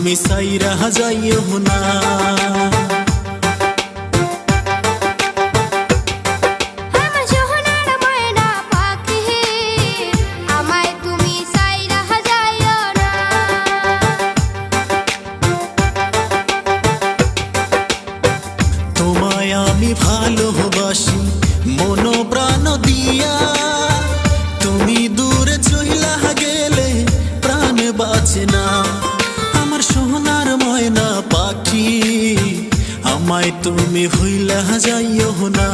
তুমি সাইরা যাইও না। তোমায় আমি ভালোবাসি মন প্রাণ দিয়া, তুমি দূরে চইলা গেলে প্রাণ বাঁচে না। আমার সোনার ময়না পাখি, আমায় তুমি ভুইলা যাইও না।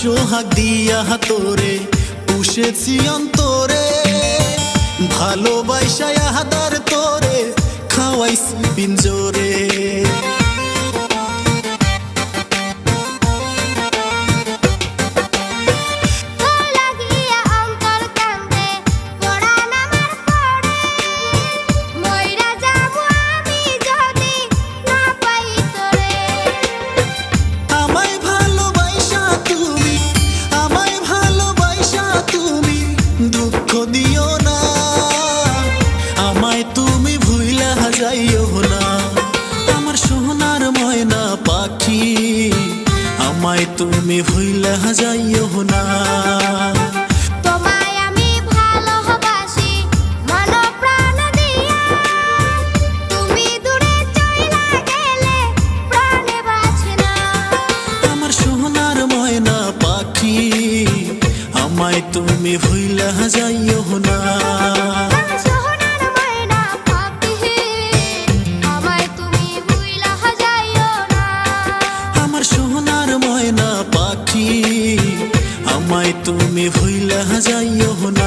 সোহাগ দিয়া তোরে পুষেছি অন্তরে, ভালোবাসায় হাদার তোরে খাওয়াইছি পিঞ্জরে। দুঃখ দিও না, আমায় তুমি ভুইলা যাইও না। আমার সোনার ময়না পাখি, আমায় তুমি ভুইলা যাইও না। আমার সোনার ময়না পাখি, আমায় তুমি ভুইলা যাইও না। আমার সোনার ময়না পাখি, আমায় তুমি ভুইলা যাইও না।